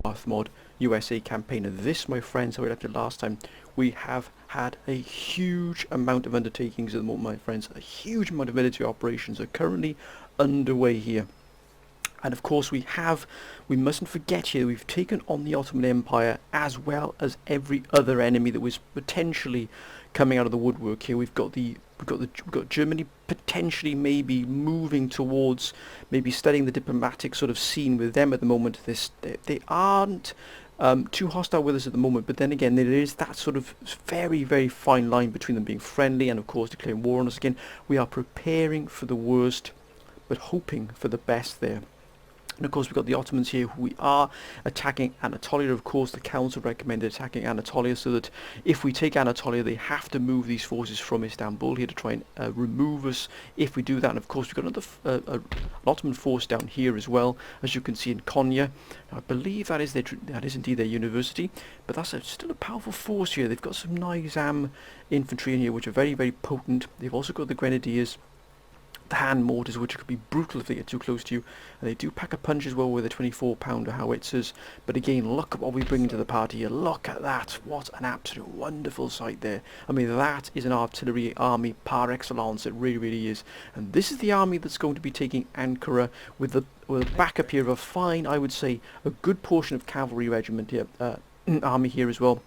Darth mod USA campaign. And this, my friends, how we left it last time, we have had a huge amount of undertakings at the moment, my friends. A huge amount of military operations are currently underway here. And of course we mustn't forget here, we've taken on the Ottoman Empire as well as every other enemy that was potentially coming out of the woodwork here. We've got Germany potentially maybe moving towards maybe studying the diplomatic sort of scene with them at the moment. They aren't too hostile with us at the moment, but then again there is that sort of very, very fine line between them being friendly and of course declaring war on us again. We are preparing for the worst but hoping for the best there. And of course we've got the Ottomans here who we are attacking Anatolia. Of course the council recommended attacking Anatolia, so that if we take Anatolia they have to move these forces from Istanbul here to try and remove us if we do that. And of course we've got another an Ottoman force down here as well, as you can see in Konya. Now, I believe that is indeed their university, but that's still a powerful force here. They've got some Nizam infantry in here which are very, very potent. They've also got the grenadiers, the hand mortars, which could be brutal if they get too close to you, and they do pack a punch as well with the 24-pounder howitzers. But again, look at what we bring to the party here. Look at that, what an absolute wonderful sight there. I mean, that is an artillery army par excellence, it really, really is. And this is the army that's going to be taking Ankara with the backup here of a fine, I would say, a good portion of cavalry regiment here, army here as well.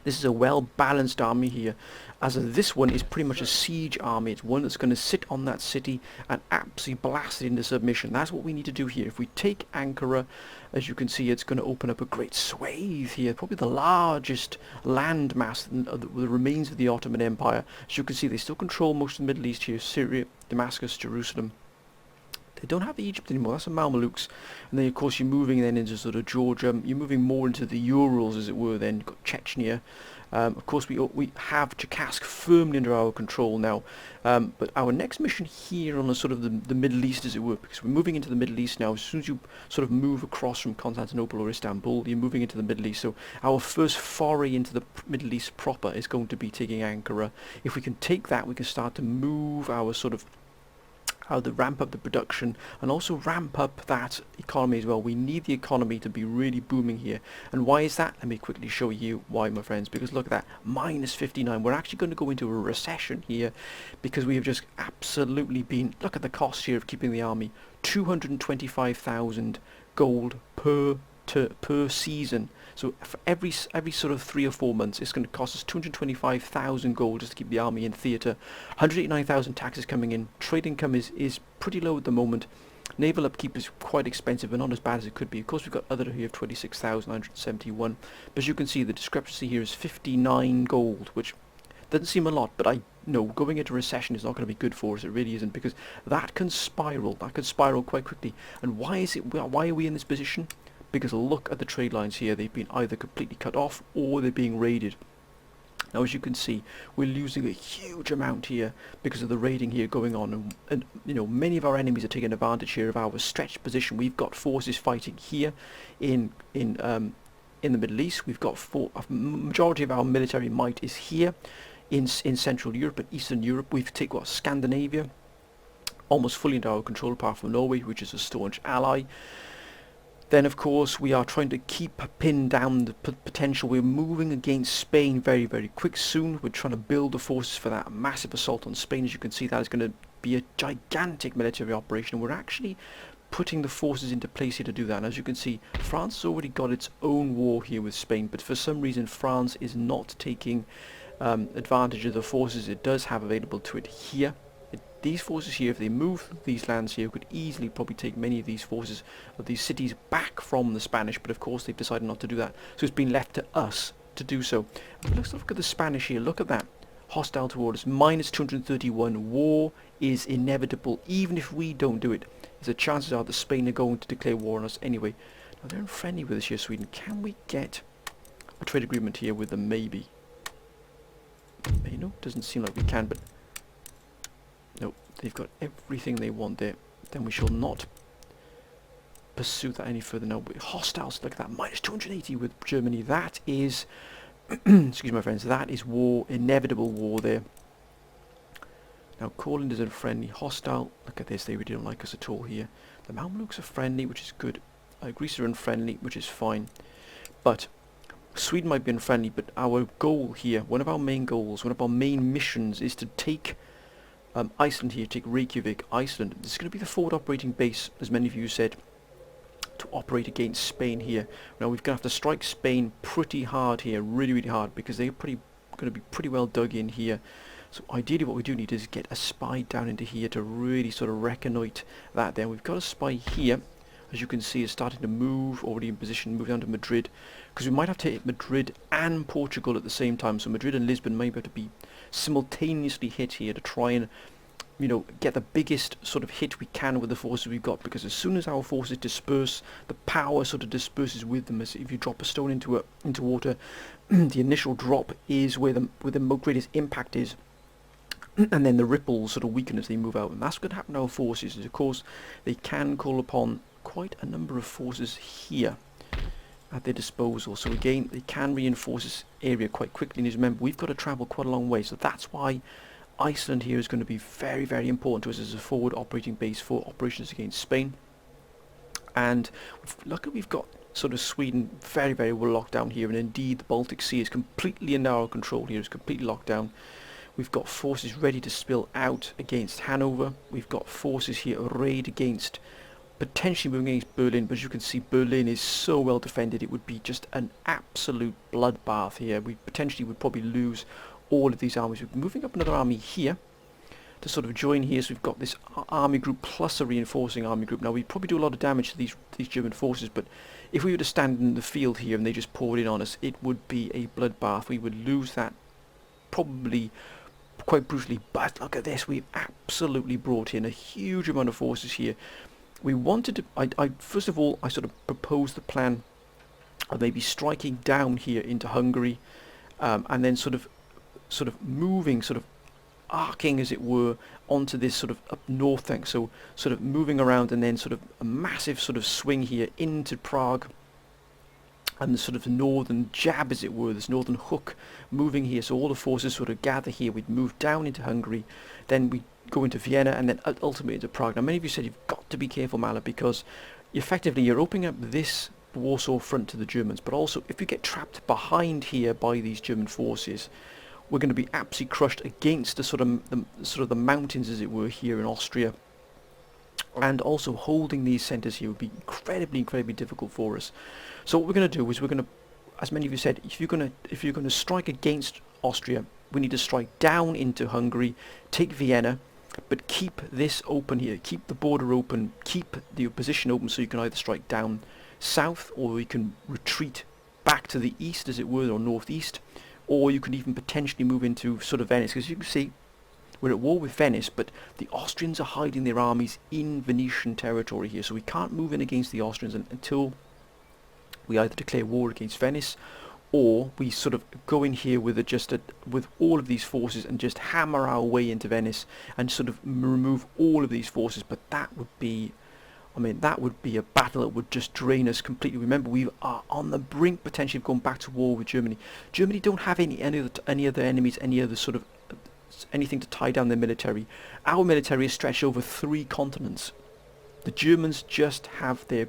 This is a well-balanced army here, as this one is pretty much a siege army. It's one that's going to sit on that city and absolutely blast it into submission. That's what we need to do here. If we take Ankara, as you can see, it's going to open up a great swathe here, probably the largest land mass of the remains of the Ottoman Empire. As you can see, they still control most of the Middle East here, Syria, Damascus, Jerusalem. They don't have Egypt anymore, that's the Mamelukes. And then of course you're moving then into sort of Georgia, you're moving more into the Urals as it were then. You've got Chechnya. Of course we have Cherkassk firmly under our control now. But our next mission here on the sort of the Middle East as it were, because we're moving into the Middle East now. As soon as you sort of move across from Constantinople or Istanbul, you're moving into the Middle East. So our first foray into the Middle East proper is going to be taking Ankara. If we can take that, we can start to move our sort of how to ramp up the production and also ramp up that economy as well. We need the economy to be really booming here. And why is that? Let me quickly show you why, my friends, because look at that, minus 59. We're actually going to go into a recession here because we have just absolutely been, look at the cost here of keeping the army, 225,000 gold per season. So for every sort of 3 or 4 months, it's going to cost us 225,000 gold just to keep the army in theatre. 189,000 taxes coming in. Trade income is pretty low at the moment. Naval upkeep is quite expensive, but not as bad as it could be. Of course, we've got other here of 26,971. But as you can see, the discrepancy here is 59 gold, which doesn't seem a lot, but I know going into recession is not going to be good for us. It really isn't, because that can spiral. That could spiral quite quickly. And why are we in this position? Because look at the trade lines here, they've been either completely cut off or they're being raided. Now as you can see, we're losing a huge amount here because of the raiding here going on, and you know, many of our enemies are taking advantage here of our stretched position. We've got forces fighting here in the Middle East. We've got a majority of our military might is here in Central Europe and Eastern Europe. We've taken Scandinavia almost fully under our control, apart from Norway, which is a staunch ally. Then of course we are trying to pin down the potential. We're moving against Spain very, very quick soon. We're trying to build the forces for that massive assault on Spain. As you can see, that is going to be a gigantic military operation. We're actually putting the forces into place here to do that. And as you can see, France has already got its own war here with Spain, but for some reason France is not taking advantage of the forces it does have available to it here. These forces here, if they move these lands here, could easily probably take many of these forces of these cities back from the Spanish, but of course they've decided not to do that. So it's been left to us to do so. But let's look at the Spanish here. Look at that. Hostile toward us. Minus 231. War is inevitable. Even if we don't do it, the chances are that Spain are going to declare war on us anyway. Now they're friendly with us here, Sweden. Can we get a trade agreement here with them? Maybe. You know, doesn't seem like we can, but no, they've got everything they want there. Then we shall not pursue that any further. Now, hostiles, look at that, minus 280 with Germany. That is, excuse me, my friends, that is war, inevitable war there. Now, Courland is a friendly, hostile. Look at this, they really don't like us at all here. The Mamluks are friendly, which is good. Greece are unfriendly, which is fine. But Sweden might be unfriendly, but our goal here, one of our main goals, one of our main missions is to take Iceland here, take Reykjavik, Iceland. This is going to be the forward operating base, as many of you said, to operate against Spain here. Now we're going to have to strike Spain pretty hard here, really, really hard, because they're going to be pretty well dug in here. So ideally what we do need is get a spy down into here to really sort of reconnoitre that there. We've got a spy here, as you can see, is starting to move, already in position, move down to Madrid, because we might have to hit Madrid and Portugal at the same time. So Madrid and Lisbon may have to be simultaneously hit here to try and, you know, get the biggest sort of hit we can with the forces we've got, because as soon as our forces disperse, the power sort of disperses with them. As if you drop a stone into water, the initial drop is where the greatest impact is, and then the ripples sort of weaken as they move out, and that's going to happen to our forces. And of course they can call upon quite a number of forces here at their disposal, so again they can reinforce this area quite quickly. And remember, we've got to travel quite a long way, so that's why Iceland here is going to be very, very important to us as a forward operating base for operations against Spain. And luckily we've got sort of Sweden very, very well locked down here, and indeed the Baltic Sea is completely in our control here, it's completely locked down. We've got forces ready to spill out against Hanover. We've got forces here arrayed against, potentially moving against Berlin, but as you can see, Berlin is so well defended, it would be just an absolute bloodbath here. We potentially would probably lose all of these armies. We're moving up another army here to sort of join here, so we've got this army group plus a reinforcing army group. Now we probably do a lot of damage to these German forces, but if we were to stand in the field here and they just poured in on us, it would be a bloodbath. We would lose that probably quite brutally. But look at this, we've absolutely brought in a huge amount of forces here. We wanted to, I first of all, I sort of proposed the plan of maybe striking down here into Hungary, and then sort of moving, sort of arcing as it were, onto this sort of up north thing, so sort of moving around, and then sort of a massive sort of swing here into Prague, and the sort of northern jab, as it were, this northern hook moving here, so all the forces sort of gather here. We'd move down into Hungary, then we go into Vienna, and then ultimately into Prague. Now many of you said you've got to be careful, Mala, because effectively you're opening up this Warsaw front to the Germans, but also if you get trapped behind here by these German forces, we're going to be absolutely crushed against the sort of the mountains, as it were, here in Austria. And also holding these centres here would be incredibly, incredibly difficult for us. So what we're going to do is we're going to, as many of you said, if you're going to strike against Austria, we need to strike down into Hungary, take Vienna, but keep this open here, keep the border open, keep the position open, so you can either strike down south, or you can retreat back to the east, as it were, or northeast, or you can even potentially move into sort of Venice, because you can see we're at war with Venice, but the Austrians are hiding their armies in Venetian territory here, so we can't move in against the Austrians until we either declare war against Venice, or we sort of go in here with with all of these forces and just hammer our way into Venice and sort of remove all of these forces. But that would be, I mean, that would be a battle that would just drain us completely. Remember, we are on the brink potentially of going back to war with Germany. Germany don't have any other enemies, any other sort of anything to tie down their military. Our military is stretched over 3 continents. The Germans just have their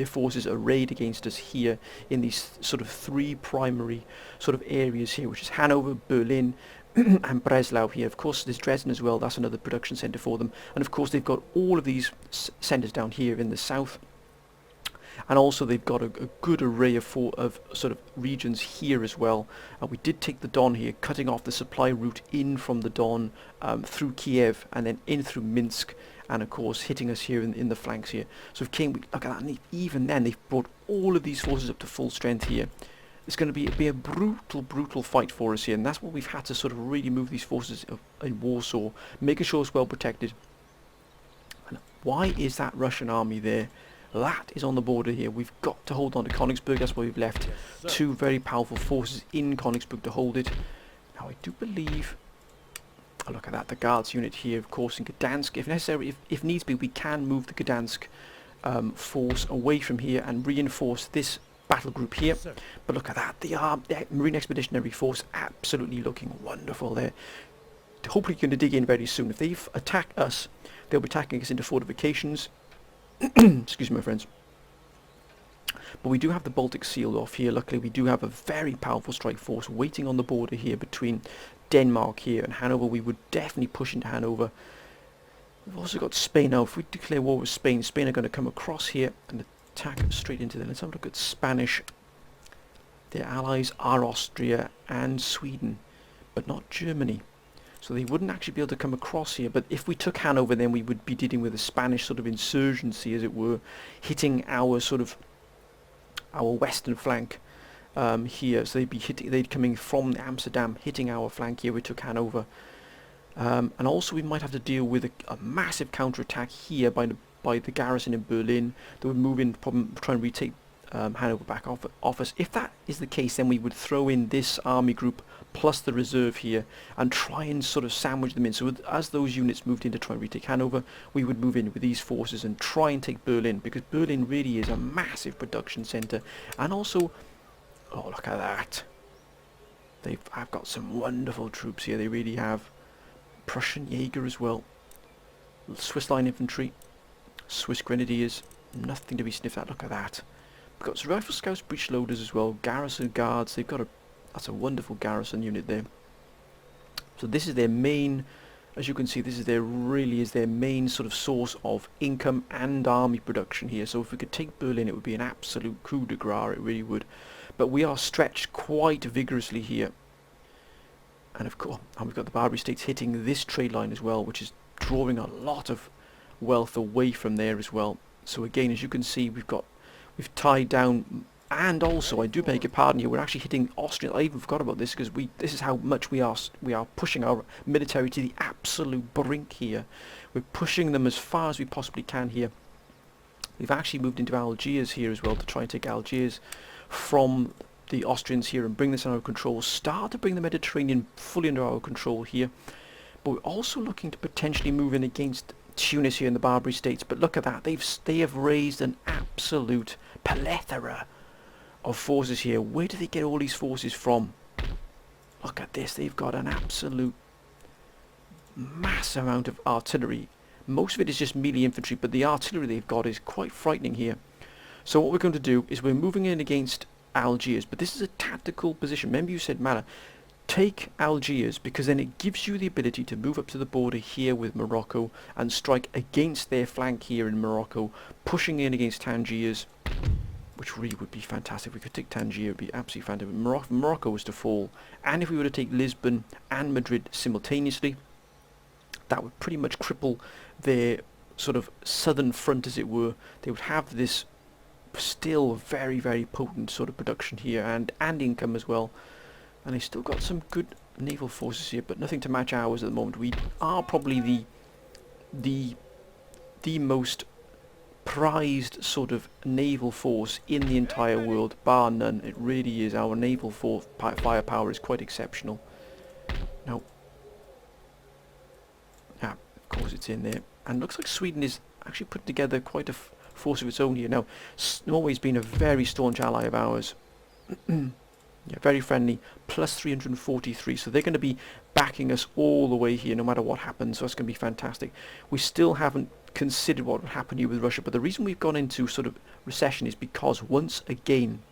forces arrayed against us here in these sort of 3 primary sort of areas here, which is Hanover, Berlin, and Breslau here. Of course there's Dresden as well, that's another production centre for them. And of course they've got all of these centres down here in the south. And also they've got a good array of sort of regions here as well. We did take the Don here, cutting off the supply route in from the Don through Kiev and then in through Minsk, and of course hitting us here in the flanks here. So if look at that, and even then they've brought all of these forces up to full strength here. It's going to be a brutal fight for us here, and that's what we've had to sort of really move these forces in Warsaw, making sure it's well protected. And why is that Russian army there? That is on the border here. We've got to hold on to Königsberg. That's why we've left 2 very powerful forces in Königsberg to hold it. Now I do believe, oh, look at that, the Guards unit here, of course, in Gdansk. If necessary, if needs be, we can move the Gdansk force away from here and reinforce this battle group here. But look at that, the Marine Expeditionary Force absolutely looking wonderful there. Hopefully going to dig in very soon. If they attack us, they'll be attacking us into fortifications. Excuse me, my friends. But we do have the Baltic sealed off here. Luckily, we do have a very powerful strike force waiting on the border here between Denmark here and Hanover. We would definitely push into Hanover. We've also got Spain now. If we declare war with Spain, Spain are going to come across here and attack straight into them. Let's have a look at Spanish. Their allies are Austria and Sweden, but not Germany. So they wouldn't actually be able to come across here. But if we took Hanover, then we would be dealing with a Spanish sort of insurgency, as it were, hitting our sort of our western flank here. So they'd coming from Amsterdam, hitting our flank here. We took Hanover. And also we might have to deal with a massive counterattack here by the garrison in Berlin that would move in, probably try and retake Hanover back off us. If that is the case, then we would throw in this army group plus the reserve here and try and sort of sandwich them in. So as those units moved in to try and retake Hanover, we would move in with these forces and try and take Berlin, because Berlin really is a massive production centre. And also, oh, look at that. I've got some wonderful troops here. They really have. Prussian Jaeger as well. Swiss line infantry. Swiss grenadiers. Nothing to be sniffed at. Look at that. We've got rifle scouts, breech loaders as well. Garrison guards. They've got that's a wonderful garrison unit there. So this is their main, as you can see, this is really is their main sort of source of income and army production here. So if we could take Berlin, it would be an absolute coup de grace. It really would. But we are stretched quite vigorously here. And of course, we've got the Barbary States hitting this trade line as well, which is drawing a lot of wealth away from there as well. So again, as you can see, we've tied down, and also I do beg your pardon here, we're actually hitting Austria. I even forgot about this, because this is how much we are pushing our military to the absolute brink here. We're pushing them as far as we possibly can here. We've actually moved into Algiers here as well to try and take Algiers from the Austrians here and bring this under our control, start to bring the Mediterranean fully under our control here. But we're also looking to potentially move in against Tunis here in the Barbary States. But look at that, they have raised an absolute plethora of forces here. Where do they get all these forces from? Look at this, they've got an absolute mass amount of artillery. Most of it is just melee infantry, but the artillery they've got is quite frightening here. So what we're going to do is we're moving in against Algiers, but this is a tactical position. Remember, you said, Mala, take Algiers, because then it gives you the ability to move up to the border here with Morocco and strike against their flank here in Morocco, pushing in against Tangiers, which really would be fantastic. If we could take Tangier, it would be absolutely fantastic. Morocco was to fall, and if we were to take Lisbon and Madrid simultaneously, that would pretty much cripple their sort of southern front, as it were. They would have this still very, very potent sort of production here and income as well, and they still got some good naval forces here, but nothing to match ours at the moment. We are probably the most prized sort of naval force in the entire world, bar none. It really is. Our naval firepower is quite exceptional. Now, of course it's in there, and looks like Sweden is actually put together quite a force of its own here. Now, Norway's been a very staunch ally of ours. Yeah, very friendly, plus 343, so they're going to be backing us all the way here no matter what happens, so that's going to be fantastic. We still haven't considered what would happen here with Russia, but the reason we've gone into sort of recession is because once again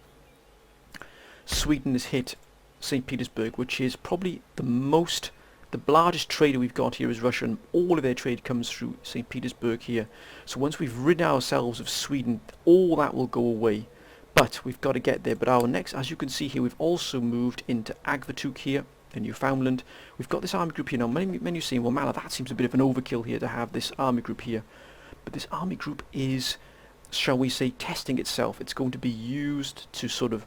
Sweden has hit St. Petersburg, which is probably the largest trader we've got here is Russia, and all of their trade comes through St. Petersburg here. So once we've rid ourselves of Sweden, all that will go away. But we've got to get there. But our next, as you can see here, we've also moved into Agvatuk here in Newfoundland. We've got this army group here. Now, many are saying, well, Mala, that seems a bit of an overkill here to have this army group here. But this army group is, shall we say, testing itself. It's going to be used to sort of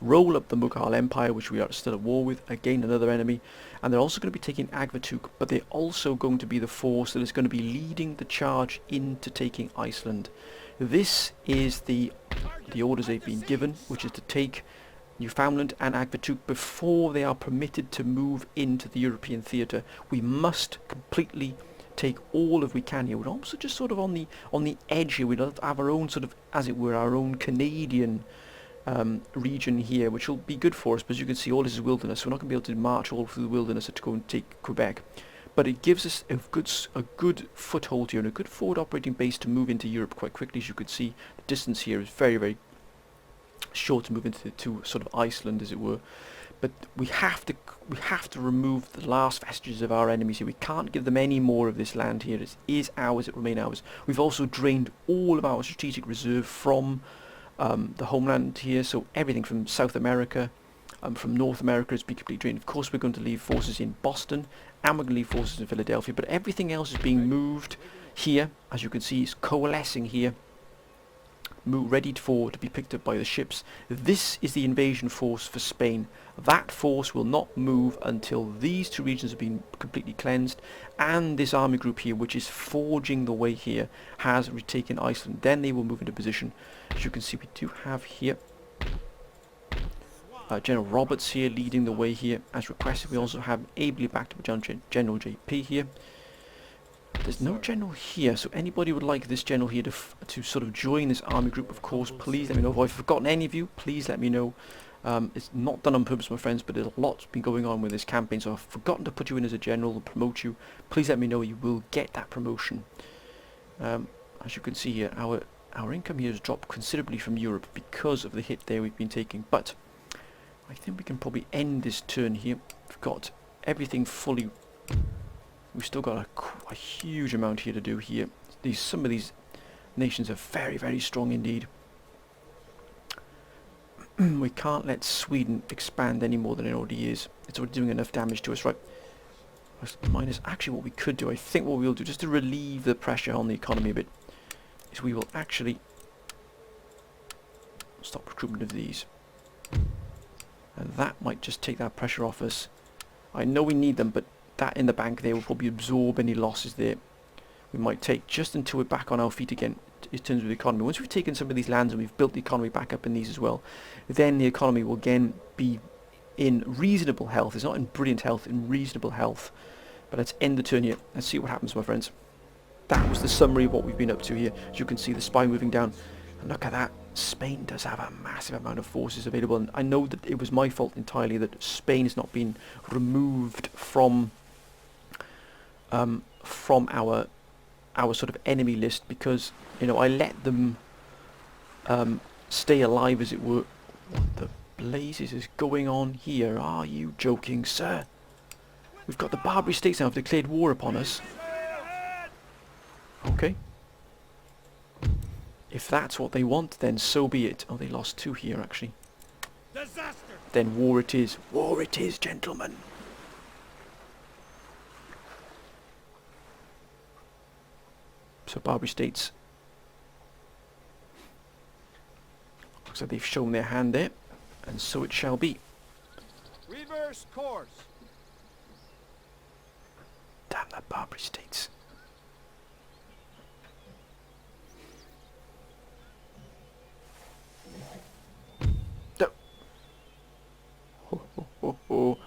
roll up the Mughal Empire, which we are still at war with, again another enemy, and they're also going to be taking Agvatuk, but they're also going to be the force that is going to be leading the charge into taking Iceland. This is the orders they've been given, which is to take Newfoundland and Agvatuk before they are permitted to move into the European theatre. We must completely take all of we can here. We're also just sort of on the edge here. We'll have our own sort of, as it were, our own Canadian region here, which will be good for us, but as you can see, all this is wilderness, so we're not going to be able to march all through the wilderness to go and take Quebec. But it gives us a good foothold here and a good forward operating base to move into Europe quite quickly. As you can see, the distance here is very, very sure to move into to sort of Iceland, as it were. But we have to remove the last vestiges of our enemies here. We can't give them any more of this land here. It is ours. It will remain ours. We've also drained all of our strategic reserve from the homeland here. So everything from South America, from North America has been completely drained. Of course, we're going to leave forces in Boston, and we're going to leave forces in Philadelphia. But everything else is being moved here. As you can see, it's coalescing here, ready to be picked up by the ships. This is the invasion force for Spain. That force will not move until these two regions have been completely cleansed, and this army group here, which is forging the way here, has retaken Iceland. Then they will move into position. As you can see, we do have here General Roberts here leading the way here as requested. We also have ably backed up General JP here. There's no general here, so anybody would like this general here to sort of join this army group, of course, please let me know. If I've forgotten any of you, please let me know. It's not done on purpose, my friends, but a lot's been going on with this campaign, so I've forgotten to put you in as a general and promote you. Please let me know. You will get that promotion. As you can see here, our income here has dropped considerably from Europe because of the hit there we've been taking, but I think we can probably end this turn here. We've got everything fully. We've still got a huge amount here to do here. Some of these nations are very, very strong indeed. We can't let Sweden expand any more than it already is. It's already doing enough damage to us, right? Minus, actually what we could do, I think what we'll do, just to relieve the pressure on the economy a bit, is we will actually stop recruitment of these. And that might just take that pressure off us. I know we need them, but that in the bank there will probably absorb any losses there we might take, just until we're back on our feet again in terms of the economy. Once we've taken some of these lands and we've built the economy back up in these as well, then the economy will again be in reasonable health. It's not in brilliant health, in reasonable health. But let's end the turn here. Let's see what happens, my friends. That was the summary of what we've been up to here. As you can see, the spy moving down. And look at that. Spain does have a massive amount of forces available. And I know that it was my fault entirely that Spain has not been removed from our sort of enemy list, because, you know, I let them stay alive, as it were. What the blazes is going on here? Are you joking, sir? We've got the Barbary States now have declared war upon us. Okay. If that's what they want, then so be it. Oh, they lost 2 here, actually. Disaster. Then war it is. War it is, gentlemen. So Barbary States. Looks like they've shown their hand there. And so it shall be. Reverse course. Damn that Barbary States. No. Ho, ho, ho, ho.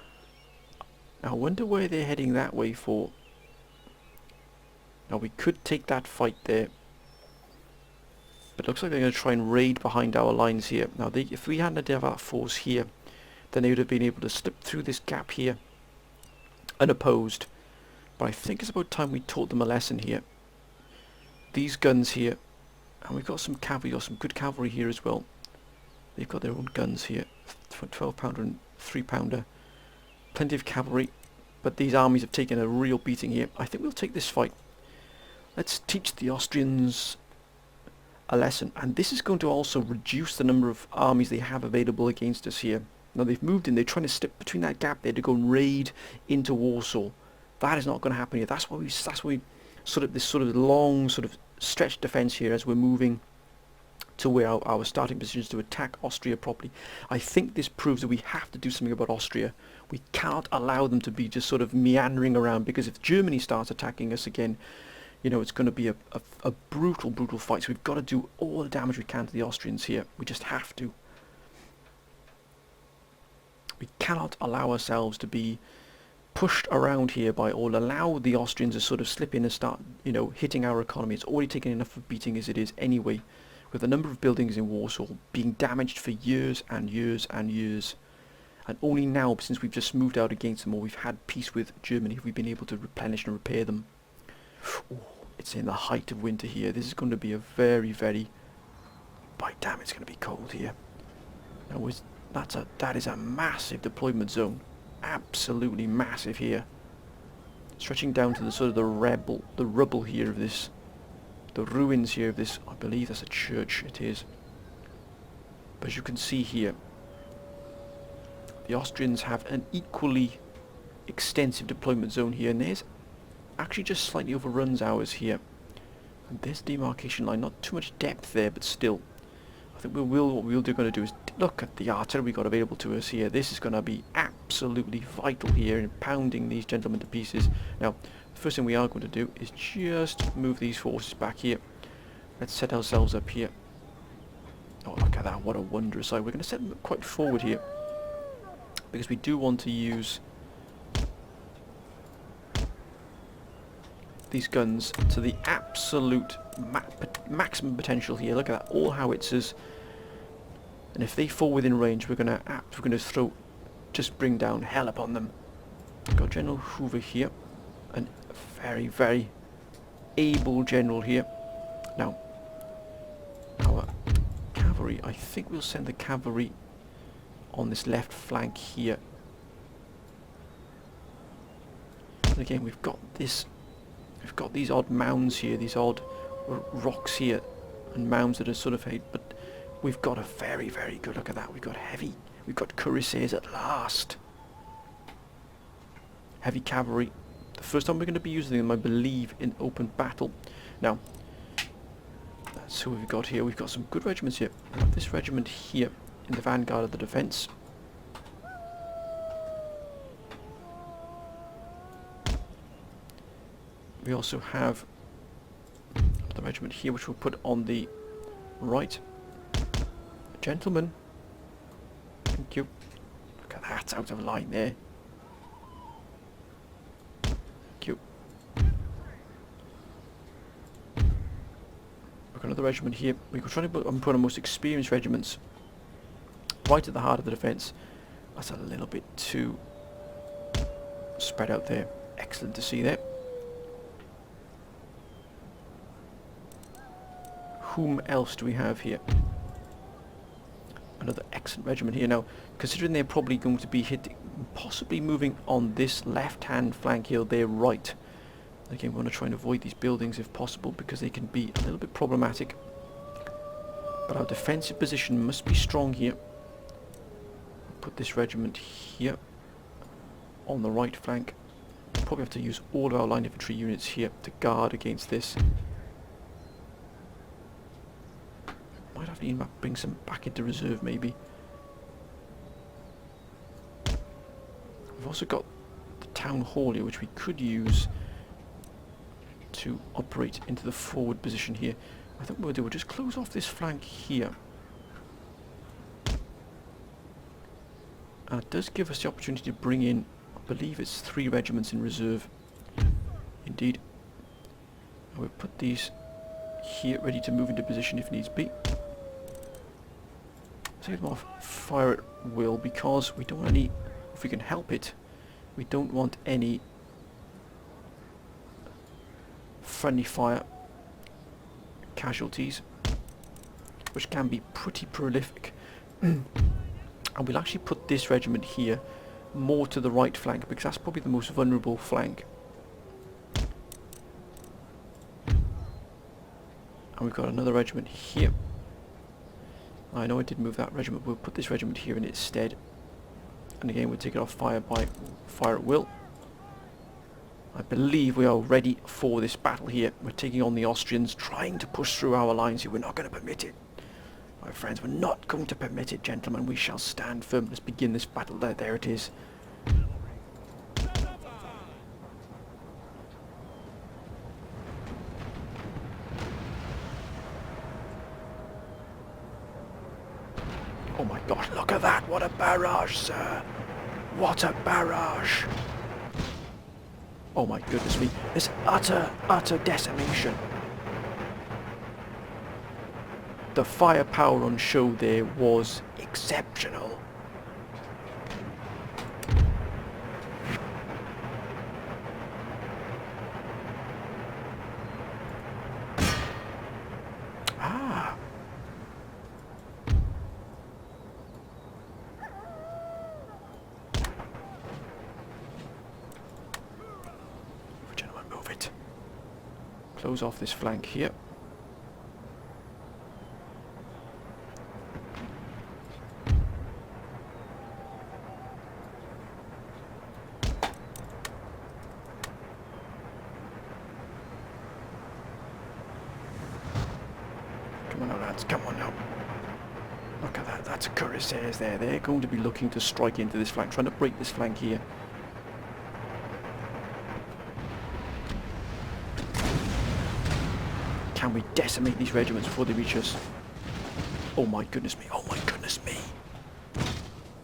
Now I wonder where they're heading that way for. Now we could take that fight there. But it looks like they're going to try and raid behind our lines here. Now if we hadn't had that force here, then they would have been able to slip through this gap here unopposed. But I think it's about time we taught them a lesson here. These guns here, and we've got some cavalry, or some good cavalry here as well. They've got their own guns here, 12 pounder and 3 pounder. Plenty of cavalry, but these armies have taken a real beating here. I think we'll take this fight. Let's teach the Austrians a lesson, and this is going to also reduce the number of armies they have available against us here. Now they've moved in, they're trying to slip between that gap there to go and raid into Warsaw. That is not going to happen here. That's why we sort of this sort of long sort of stretched defence here as we're moving to where our starting positions to attack Austria properly. I think this proves that we have to do something about Austria. We cannot allow them to be just sort of meandering around, because if Germany starts attacking us again, you know, it's going to be a brutal, brutal fight. So we've got to do all the damage we can to the Austrians here. We just have to. We cannot allow ourselves to be pushed around here by, or allow the Austrians to sort of slip in and start, you know, hitting our economy. It's already taken enough of beating as it is anyway, with the number of buildings in Warsaw being damaged for years and years and years. And only now, since we've just moved out against them, or we've had peace with Germany, have we been able to replenish and repair them. Ooh, it's in the height of winter here. This is going to be a very, very... By damn, it's going to be cold here. Now that is a massive deployment zone. Absolutely massive here. Stretching down to the sort of the rubble here of this, the ruins here of this, I believe that's a church, it is. But as you can see here, the Austrians have an equally extensive deployment zone here, and there's actually just slightly overruns ours here. And there's the demarcation line, not too much depth there, but still. I think what we're going to do is look at the artillery we got available to us here. This is going to be absolutely vital here in pounding these gentlemen to pieces. Now, the first thing we are going to do is just move these forces back here. Let's set ourselves up here. Oh, look at that, what a wondrous sight. We're going to set them quite forward here, because we do want to use these guns to the absolute maximum potential here. Look at that, all howitzers, and if they fall within range, we're gonna bring down hell upon them. We've got General Hoover here, a very, very able general here. Now, our cavalry, I think we'll send the cavalry on this left flank here. And again, we've got these odd mounds here, these odd rocks here, and mounds that are sort of but we've got a very, very good look at that. We've got cuirassiers at last. Heavy cavalry. The first time we're going to be using them, I believe, in open battle. Now, that's who we've got here. We've got some good regiments here. We've got this regiment here in the vanguard of the defence. We also have the regiment here, which we'll put on the right. Gentlemen, thank you. Look at that, out of line there. Thank you. We've got another regiment here. We're trying to put our most experienced regiments right at the heart of the defence. That's a little bit too spread out there. Excellent to see there. Whom else do we have here? Another excellent regiment here. Now, considering they're probably going to be possibly moving on this left-hand flank here, they're right. Again, we want to try and avoid these buildings if possible, because they can be a little bit problematic. But our defensive position must be strong here. Put this regiment here on the right flank. Probably have to use all of our line infantry units here to guard against this. Might have to bring some back into reserve, maybe. We've also got the town hall here, which we could use to operate into the forward position here. I think what we'll do, we'll just close off this flank here. And it does give us the opportunity to bring in, I believe it's 3 regiments in reserve. Indeed. And we'll put these here, ready to move into position if needs be. Take them off fire at will, because we don't want any, if we can help it, we don't want any friendly fire casualties, which can be pretty prolific. And we'll actually put this regiment here more to the right flank, because that's probably the most vulnerable flank. And we've got another regiment here. I know I did move that regiment, we'll put this regiment here in its stead. And again, we'll take it off fire at will. I believe we are ready for this battle here. We're taking on the Austrians, trying to push through our lines here. We're not going to permit it. My friends, we're not going to permit it, gentlemen. We shall stand firm. Let's begin this battle. There it is. Oh my gosh, look at that. What a barrage, sir. What a barrage. Oh my goodness me. This utter decimation. The firepower on show there was exceptional. close off this flank here. Come on now, lads, come on now. Look at that, that's cuirassiers there. They're going to be looking to strike into this flank, trying to break this flank here. Can we decimate these regiments before they reach us? Oh my goodness me, oh my goodness me.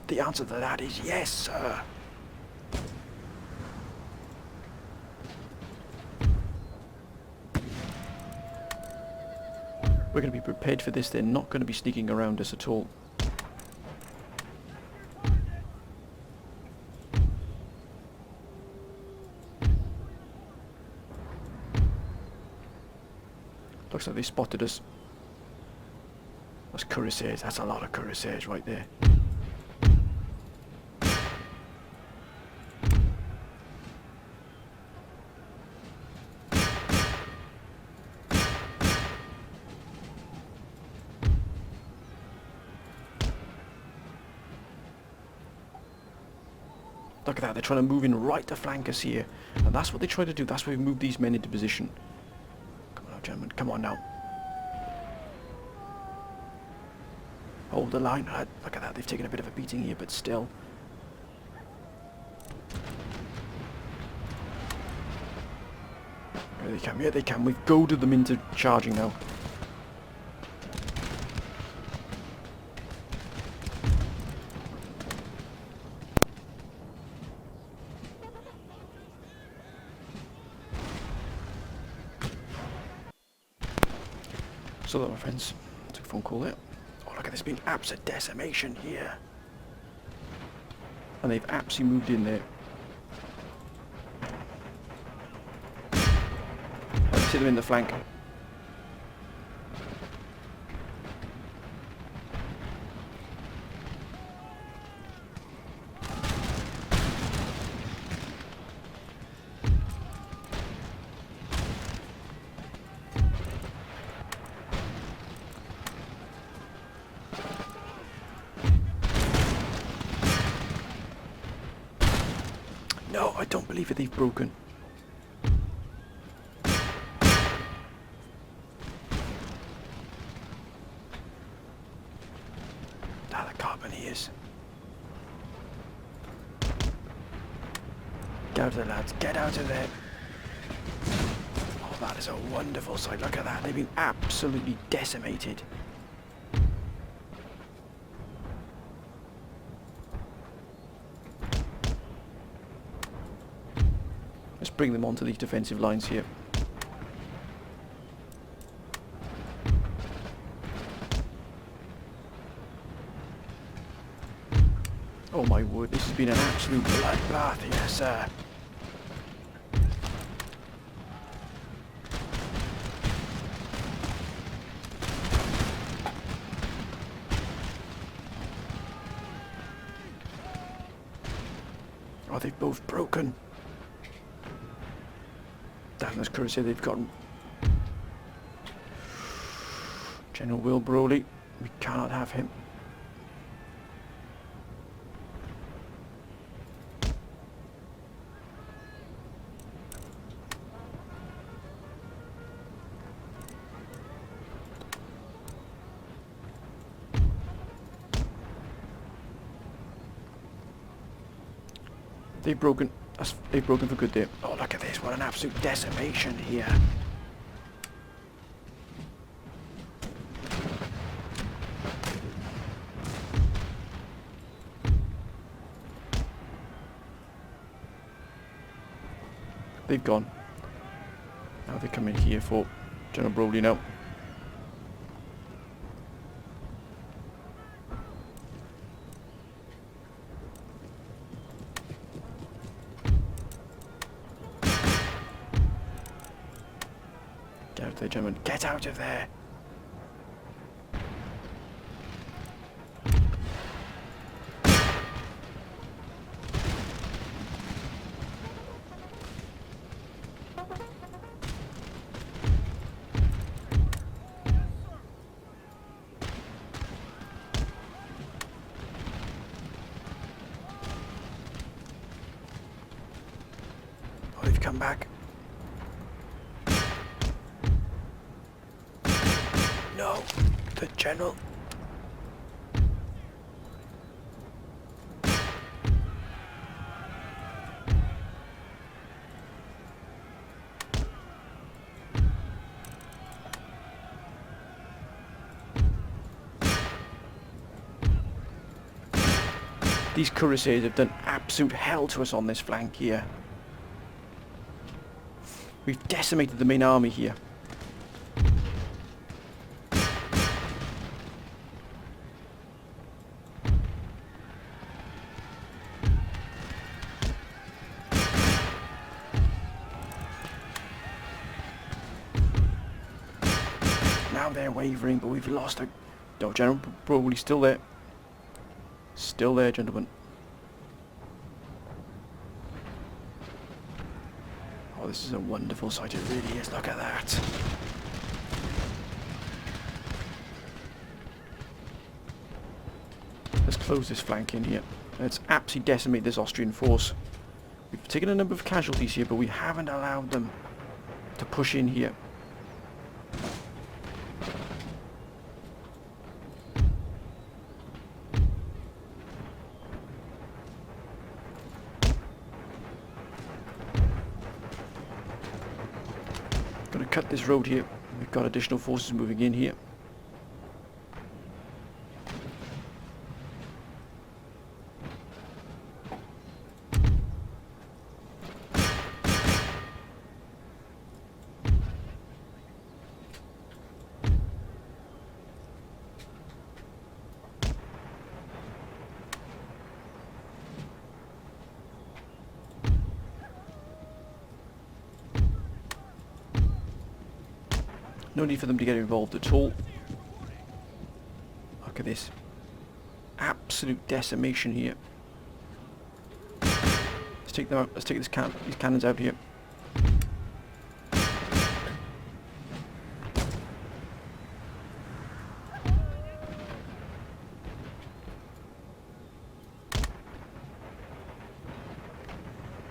The answer to that is yes, sir. We're going to be prepared for this. They're not going to be sneaking around us at all. Looks like they spotted us. That's cuirassiers. That's a lot of cuirassiers right there. Look at that, they're trying to move in right to flank us here. And that's what they try to do, that's why we move these men into position. Come on now, gentlemen, come on now. Hold the line. Look at that, they've taken a bit of a beating here, but still. Here they come, here they come. We've goaded them into charging now. So that, my friends, took a phone call there. Oh, look at this, being absolute decimation here. And they've absolutely moved in there. Let's hit them in the flank. No, I don't believe it, they've broken. Ah, the carbineers. Get out of there, lads, get out of there. Oh, that is a wonderful sight, look at that, they've been absolutely decimated. Let's bring them onto these defensive lines here. Oh my word, this has been an absolute bloodbath here, sir. Oh, they've both broken. Damn, those cuirassiers they've gotten. General Will Broley, we cannot have him. They've broken. They've broken for good there. Oh, look at this. What an absolute decimation here. They've gone. Now they come in here for General Broley now. Get out of there, gentlemen. Get out of there! come back. No, the general. These cuirassiers have done absolute hell to us on this flank here. We've decimated the main army here. Now they're wavering, but we've lost a... No, General probably still there. Still there, gentlemen. Oh, this is a wonderful sight, it really is. Look at that. Let's close this flank in here. Let's absolutely decimate this Austrian force. We've taken a number of casualties here, but we haven't allowed them to push in here. Going to cut this road here. We've got additional forces moving in here. No need for them to get involved at all. Look at this. Absolute decimation here. Let's take them out. Let's take these cannons out here.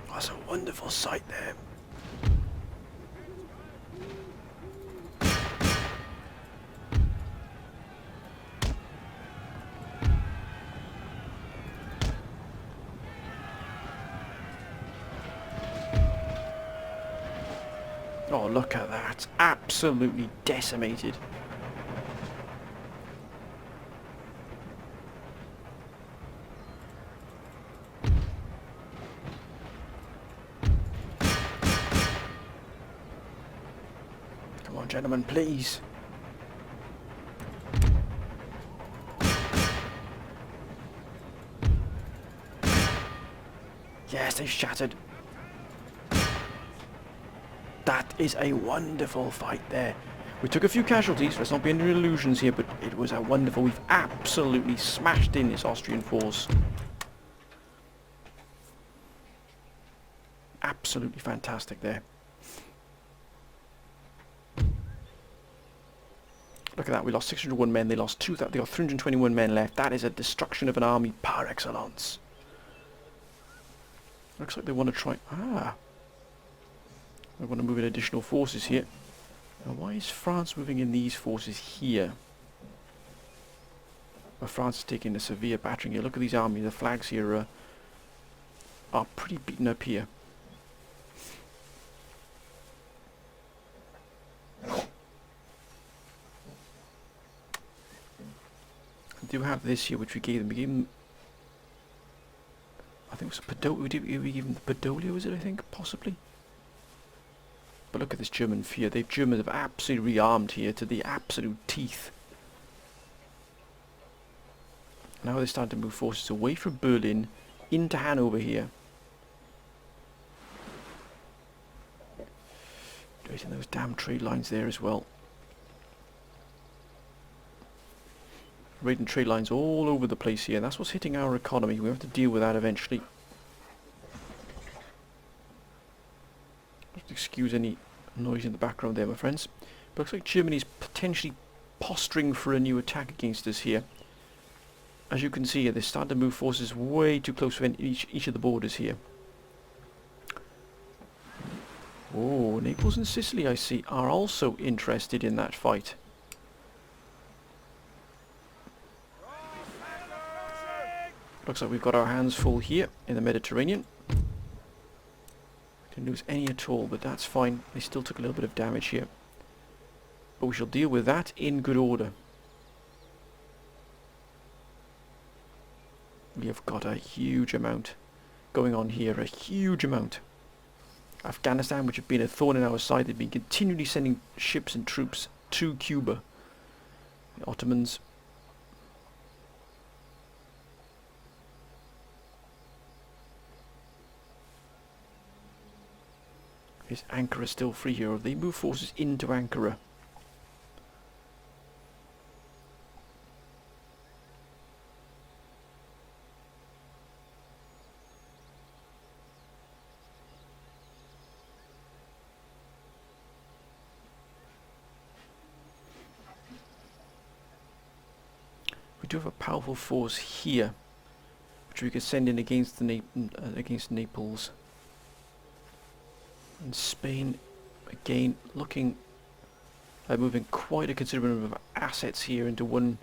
That's a wonderful sight there. Oh, look at that. Absolutely decimated. Come on, gentlemen, please. Yes, they've shattered. That is a wonderful fight there. We took a few casualties, let's not be under illusions here, but it was a wonderful... We've absolutely smashed in this Austrian force. Absolutely fantastic there. Look at that, we lost 601 men, they lost 2,000, they got 321 men left. That is a destruction of an army par excellence. Looks like they want to try... I want to move in additional forces here. Now, why is France moving in these forces here? Well, France is taking a severe battering here. Look at these armies. The flags here are pretty beaten up here. I do have this here, which we gave them. We gave them... I think it was a Podolia. We gave them the Podolia, was it, I think? Possibly? But look at this German fear. Germans have absolutely rearmed here to the absolute teeth. Now they're starting to move forces away from Berlin into Hanover here. Raising those damn trade lines there as well. Raiding trade lines all over the place here. That's what's hitting our economy. We have to deal with that eventually. Excuse any noise in the background there, my friends. But looks like Germany's potentially posturing for a new attack against us here. As you can see here, they're starting to move forces way too close to each of the borders here. Naples and Sicily, I see, are also interested in that fight. Looks like we've got our hands full here in the Mediterranean. Didn't lose any at all, but that's fine. They still took a little bit of damage here. But we shall deal with that in good order. We have got a huge amount going on here, a huge amount. Afghanistan, which have been a thorn in our side, they've been continually sending ships and troops to Cuba. The Ottomans. Is Ankara still free here, or they move forces into Ankara? We do have a powerful force here, which we could send in against the against Naples. And Spain, again, looking at moving quite a considerable number of assets here into one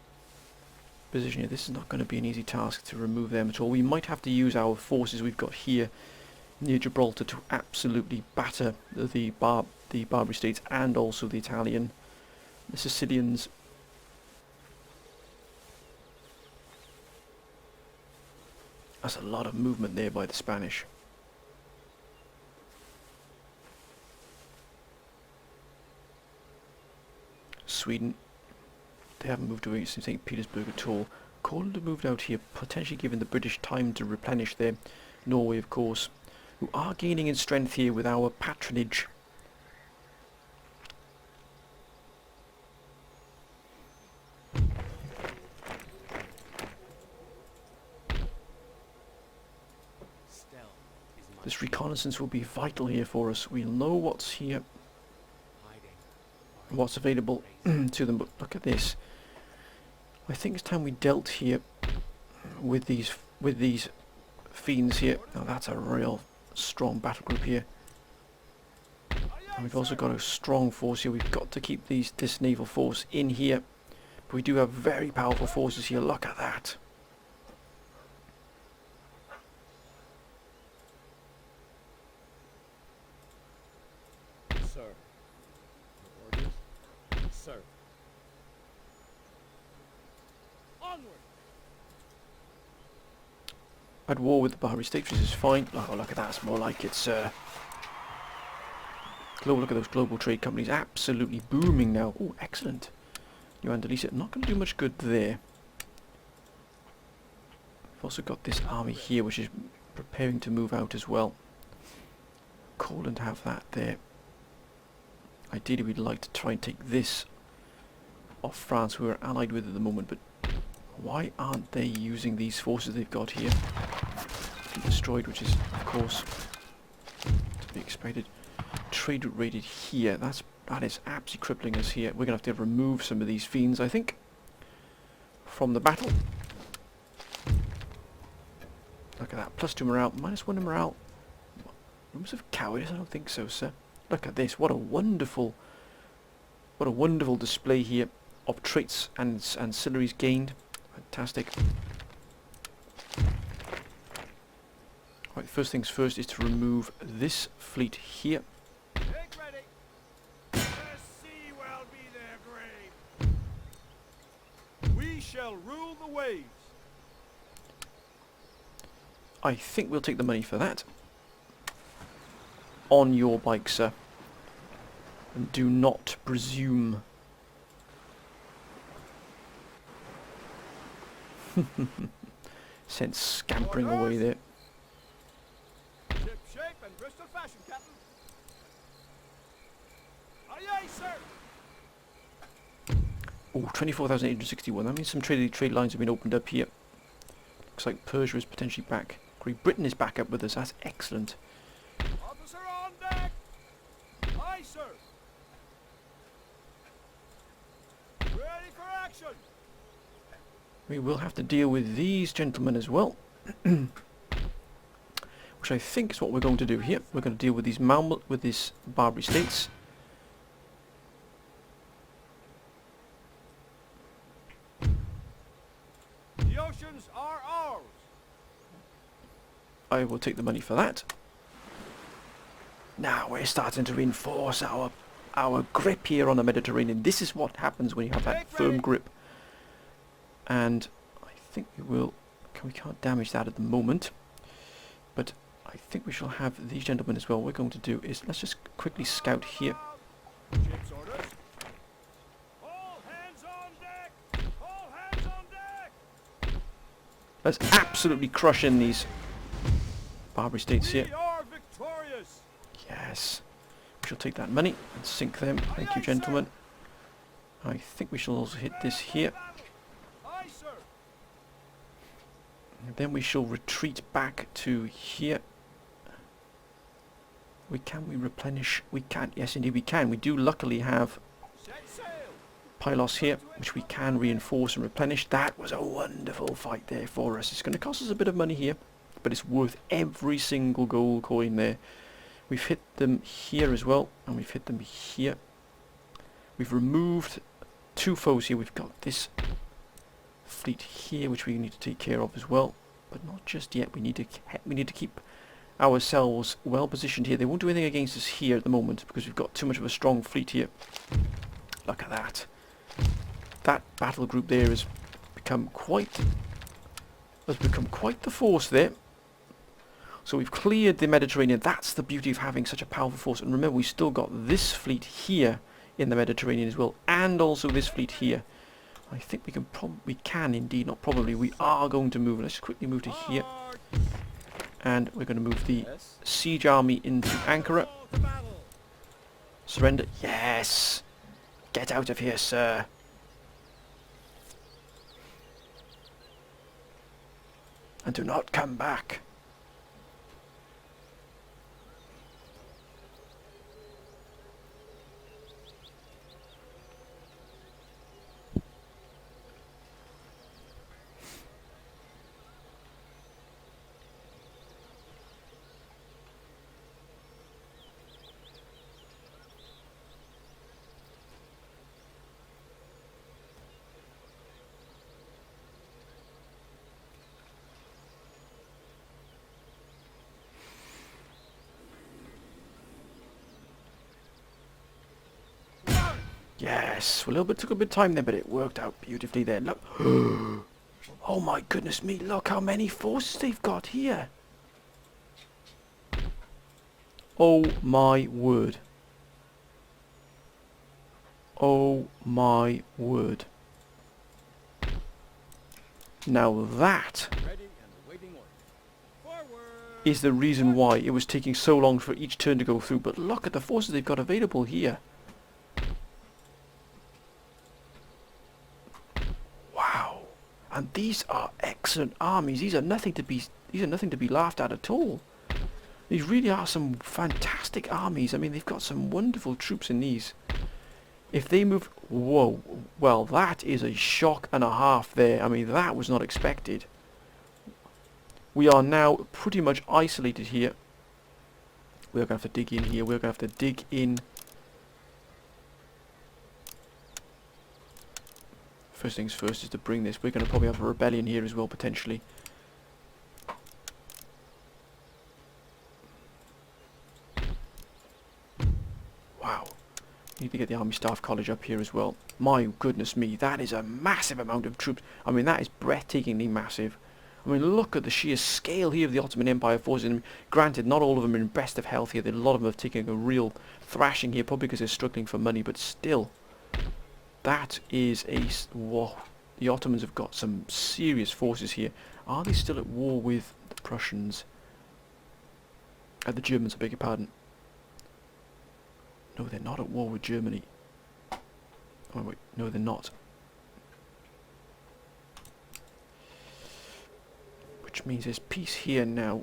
position here. This is not going to be an easy task to remove them at all. We might have to use our forces we've got here near Gibraltar to absolutely batter the Barbary States and also the Sicilians. That's a lot of movement there by the Spanish. Sweden, they haven't moved away from St. Petersburg at all. Poland have moved out here, potentially giving the British time to replenish there. Norway, of course, who are gaining in strength here with our patronage. This reconnaissance will be vital here for us. We'll know what's here, what's available to them, but look at this. I think it's time we dealt here with these fiends here. Now that's a real strong battle group here. And we've also got a strong force here. We've got to keep this naval force in here. But we do have very powerful forces here. Look at that. Sir. Orders. Sir. Onward. At war with the Barbary States, which is fine. Oh, look at that. It's more like it's look at those global trade companies absolutely booming now. Oh, excellent. New Andalusia, not going to do much good there. We've also got this army here, which is preparing to move out as well. Cool to have that there. Ideally, we'd like to try and take this off France, who we're allied with at the moment, but why aren't they using these forces they've got here? Destroyed, which is, of course, to be expected. Trade route raided here. That is absolutely crippling us here. We're going to have to remove some of these fiends, I think, from the battle. Look at that. +2 morale, -1 to morale. Rumors of cowardice? I don't think so, sir. Look at this. What a wonderful display here of traits and ancillaries gained. Fantastic. Right, first things first is to remove this fleet here. Make ready. The sea will be their grave. We shall rule the waves. I think we'll take the money for that. On your bike, sir. And do not presume. Sent scampering away there. Ship shape and Bristol fashion, Captain. Aye, aye, sir. Oh, 24,861. That means some trade lines have been opened up here. Looks like Persia is potentially back. Great Britain is back up with us. That's excellent. Officer on deck. Aye, sir. Ready for action. We will have to deal with these gentlemen as well. which I think is what we're going to do here. We're going to deal with these these Barbary states. The oceans are ours. I will take the money for that. Now we're starting to reinforce our grip here on the Mediterranean. This is what happens when you have that firm grip. And I think we will... We can't damage that at the moment. But I think we shall have these gentlemen as well. What we're going to do is, let's just quickly scout here. Ship's orders. All hands on deck. All hands on deck. Let's absolutely crush in these Barbary states here. We are victorious. Yes. We shall take that money and sink them. Thank you, gentlemen. I think we shall also hit this here. Aye, sir. And then we shall retreat back to here. Can we replenish? We can. Yes, indeed we can. We do luckily have Set sail. Pylos here, which we can reinforce and replenish. That was a wonderful fight there for us. It's going to cost us a bit of money here, but it's worth every single gold coin there. We've hit them here as well, and we've hit them here. We've removed two foes here. We've got this fleet here, which we need to take care of as well, but not just yet. We need to keep ourselves well positioned here. They won't do anything against us here at the moment because we've got too much of a strong fleet here. Look at that. That battle group there has become quite the force there. So we've cleared the Mediterranean. That's the beauty of having such a powerful force. And remember, we still got this fleet here in the Mediterranean as well, and also this fleet here. I think we can indeed, not probably. We are going to move. Let's quickly move to here. And we're going to move the siege army into Ankara. Surrender. Yes! Get out of here, sir. And do not come back. Yes, took a bit of time there, but it worked out beautifully there. Look. Oh my goodness me, look how many forces they've got here. Oh my word. Oh my word. Now that is the reason why it was taking so long for each turn to go through. But look at the forces they've got available here. And these are excellent armies. These are nothing to be laughed at all. These really are some fantastic armies. I mean, they've got some wonderful troops in these. If they move... Whoa. Well, that is a shock and a half there. I mean, that was not expected. We are now pretty much isolated here. We're going to have to dig in here. We're going to have to dig in. First things first is to bring this. We're going to probably have a rebellion here as well, potentially. Wow. Need to get the Army Staff College up here as well. My goodness me, that is a massive amount of troops. I mean, that is breathtakingly massive. I mean, look at the sheer scale here of the Ottoman Empire forces. And granted, not all of them are in best of health here. A lot of them have taken a real thrashing here, probably because they're struggling for money, but still. That is a... Whoa. The Ottomans have got some serious forces here. Are they still at war with the Prussians? The Germans, I beg your pardon. No, they're not at war with Germany. Oh wait, no they're not. Which means there's peace here now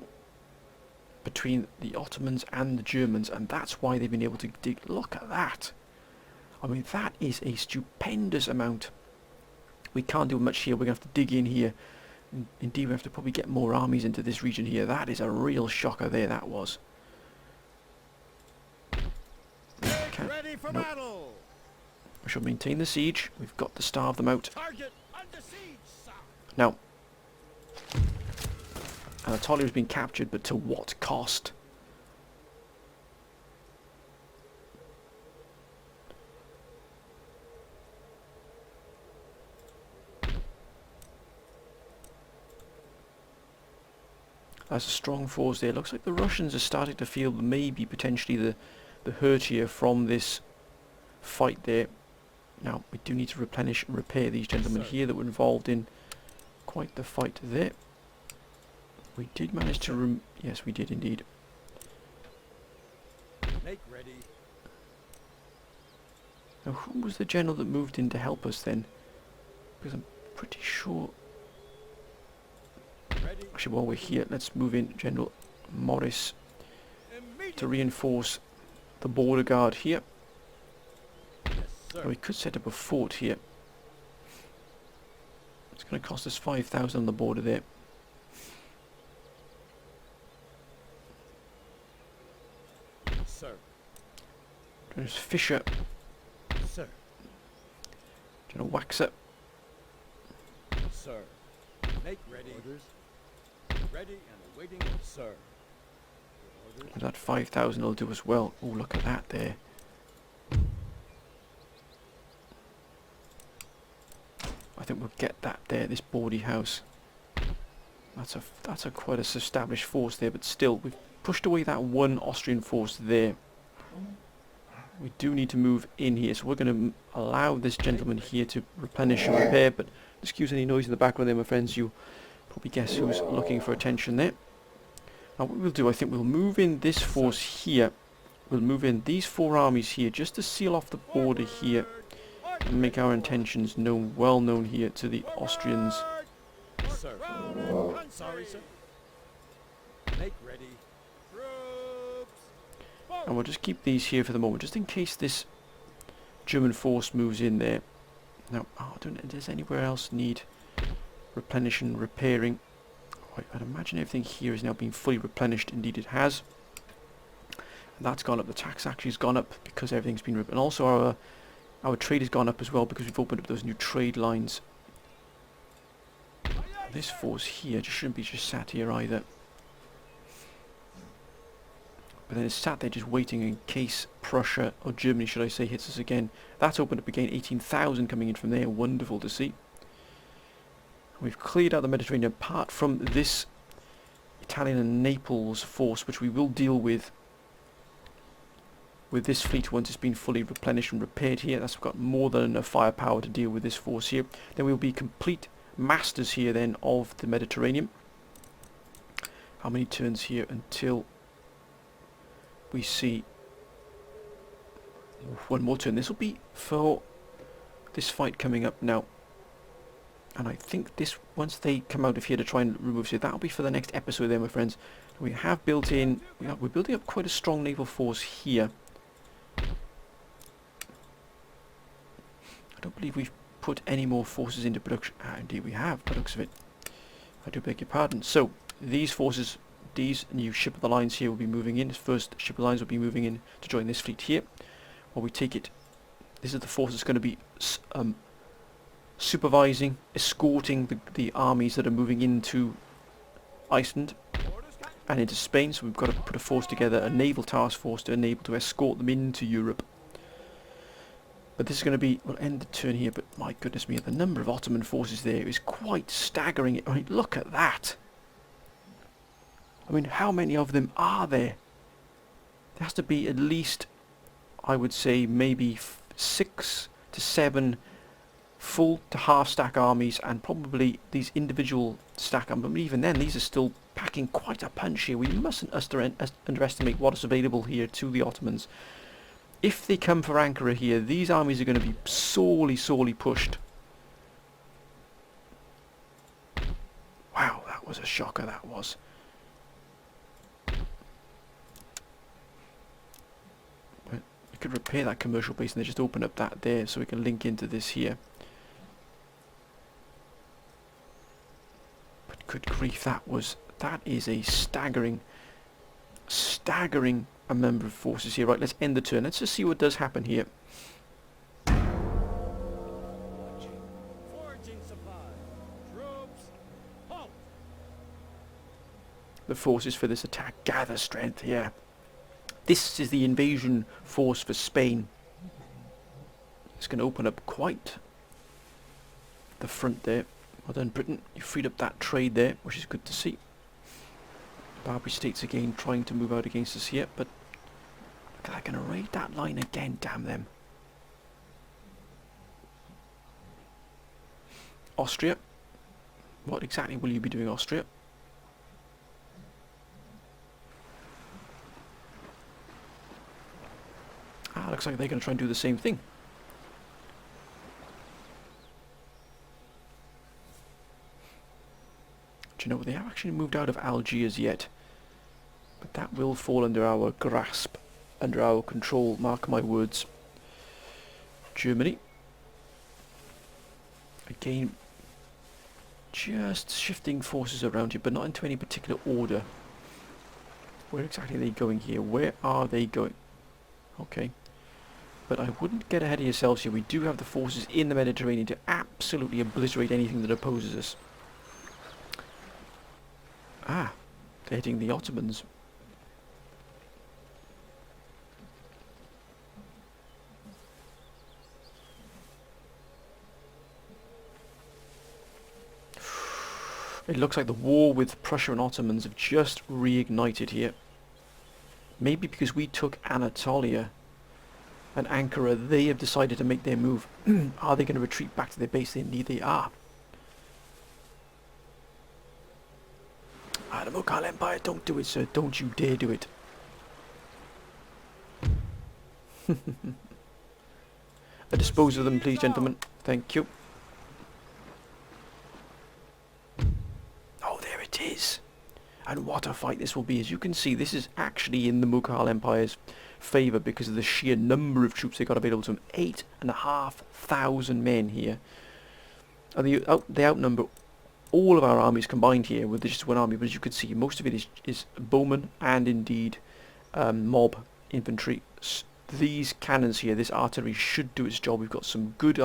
between the Ottomans and the Germans, and that's why they've been able to dig... Look at that! I mean, that is a stupendous amount. We can't do much here. We're going to have to dig in here Indeed, we have to probably get more armies into this region here. That is a real shocker there, that was. Ready for Nope. battle. We shall maintain the siege. We've got to starve them out. Target under siege, sir. Now, Anatolia has been captured, but to what cost? That's a strong force there. Looks like the Russians are starting to feel maybe potentially the hurt here from this fight there. Now, we do need to replenish and repair these gentlemen here that were involved in quite the fight there. We did manage to yes, we did indeed. Make ready. Now, who was the general that moved in to help us then? Because I'm pretty sure... Ready. Actually, while we're here, let's move in General Morris to reinforce the border guard here. Yes, sir. Now, we could set up a fort here. It's going to cost us 5,000 on the border there. Sir. There's Fisher, Sir. General Waxer. Sir. Make ready. Orders. Ready and awaiting, sir. Orders. That 5,000 will do as well. Oh, look at that there. I think we'll get that there, this Bordy house. That's a quite a established force there, but still, we've pushed away that one Austrian force there. We do need to move in here, so we're going to allow this gentleman here to replenish and repair, but excuse any noise in the background there, my friends. You probably guess who's looking for attention there. Now what we'll do, I think we'll move in this force here. We'll move in these 4 armies here just to seal off the border here and make our intentions known, well known here to the Austrians. Sir. I'm sorry, sir. Make ready. Troops. And we'll just keep these here for the moment, just in case this German force moves in there. Now, I don't know, does anywhere else need replenishing, repairing? Oh, I'd imagine everything here is now being fully replenished. Indeed it has. And that's gone up. The tax actually has gone up because everything's been and also our trade has gone up as well because we've opened up those new trade lines. This force here just shouldn't be just sat here either. But then it's sat there just waiting in case Prussia, or Germany should I say, hits us again. That's opened up again, 18,000 coming in from there, wonderful to see. We've cleared out the Mediterranean apart from this Italian and Naples force, which we will deal with this fleet once it's been fully replenished and repaired here. That's got more than enough firepower to deal with this force here. Then we'll be complete masters here then of the Mediterranean. How many turns here until we see one more turn? This will be for this fight coming up now. And I think this, once they come out of here to try and remove, so that'll be for the next episode there, my friends. We have built in, we're building up quite a strong naval force here. I don't believe we've put any more forces into production. Indeed we have, by the looks of it. I do beg your pardon. So, these forces, these new ship of the lines here will be moving in. This first ship of the lines will be moving in to join this fleet here. While we take it, this is the force that's going to be supervising, escorting the armies that are moving into Iceland and into Spain. So we've got to put a force together, a naval task force to enable to escort them into Europe. But this is going to be, we'll end the turn here, but my goodness me, the number of Ottoman forces there is quite staggering. I mean, look at that. I mean, how many of them are there? There has to be at least, I would say, maybe 6 to 7 full to half stack armies, and probably these individual stack armies. But even then, these are still packing quite a punch here. We mustn't underestimate what is available here to the Ottomans. If they come for Ankara here, these armies are going to be sorely, sorely pushed. Wow, that was a shocker, that was. We could repair that commercial base and then just open up that there so we can link into this here. Good grief, that is a staggering a number of forces here. Right, let's end the turn. Let's just see what does happen here. Foraging supply. Troops, halt! The forces for this attack gather strength here. This is the invasion force for Spain. It's going to open up quite the front there. Well done, Britain. You freed up that trade there, which is good to see. Barbary states again trying to move out against us here, but they're going to raid that line again, damn them. Austria. What exactly will you be doing, Austria? Ah, looks like they're going to try and do the same thing. Do you know, they haven't actually moved out of Algiers yet. But that will fall under our grasp, under our control, mark my words. Germany. Again, just shifting forces around here, but not into any particular order. Where exactly are they going here? Where are they going? Okay. But I wouldn't get ahead of yourselves here. We do have the forces in the Mediterranean to absolutely obliterate anything that opposes us. Ah, they're hitting the Ottomans. It looks like the war with Prussia and Ottomans have just reignited here. Maybe because we took Anatolia and Ankara, they have decided to make their move. Are they going to retreat back to their base? Indeed they are. Ah, the Mughal Empire, don't do it, sir. Don't you dare do it. Dispose of them, please, gentlemen. Thank you. Oh, there it is. And what a fight this will be. As you can see, this is actually in the Mughal Empire's favour because of the sheer number of troops they got available to them. 8,500 men here. And they outnumber all of our armies combined here with just one army, but as you can see, most of it is bowmen and indeed mob infantry. These cannons here, this artillery should do its job. We've got some good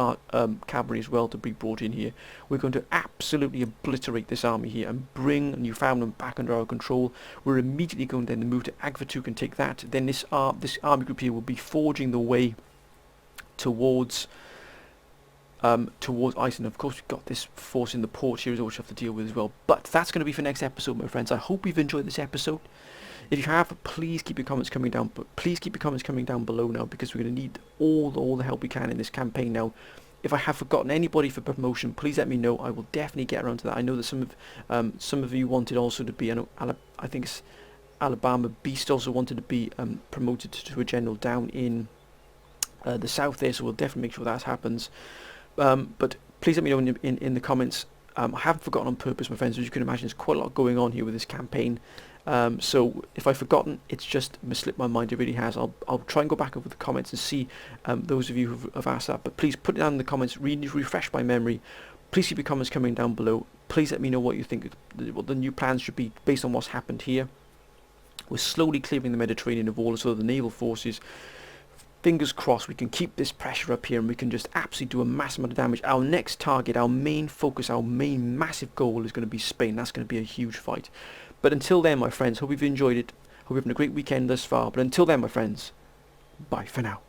cavalry as well to be brought in here. We're going to absolutely obliterate this army here and bring Newfoundland back under our control. We're immediately going then to move to Agvatuk and take that. Then this army group here will be forging the way towards Iceland. Of course, we've got this force in the port here as well, which we have to deal with as well. But that's going to be for next episode, my friends. I hope you've enjoyed this episode. If you have, please keep your comments coming down. But please keep your comments coming down below now, because we're going to need all the help we can in this campaign now. If I have forgotten anybody for promotion, please let me know. I will definitely get around to that. I know that some of you wanted also to be. I think it's Alabama Beast also wanted to be promoted to a general down in the south there. So we'll definitely make sure that happens. But please let me know in the comments. I haven't forgotten on purpose, my friends. As you can imagine, there's quite a lot going on here with this campaign. So if I've forgotten, it's just slipped my mind. It really has. I'll try and go back over the comments and see those of you who have asked that. But please put it down in the comments. Refresh my memory. Please keep your comments coming down below. Please let me know what you think, what the new plans should be based on what's happened here. We're slowly clearing the Mediterranean of all the naval forces. Fingers crossed we can keep this pressure up here and we can just absolutely do a massive amount of damage. Our next target, our main focus, our main massive goal is going to be Spain. That's going to be a huge fight. But until then, my friends, hope you've enjoyed it. Hope you're having a great weekend thus far. But until then, my friends, bye for now.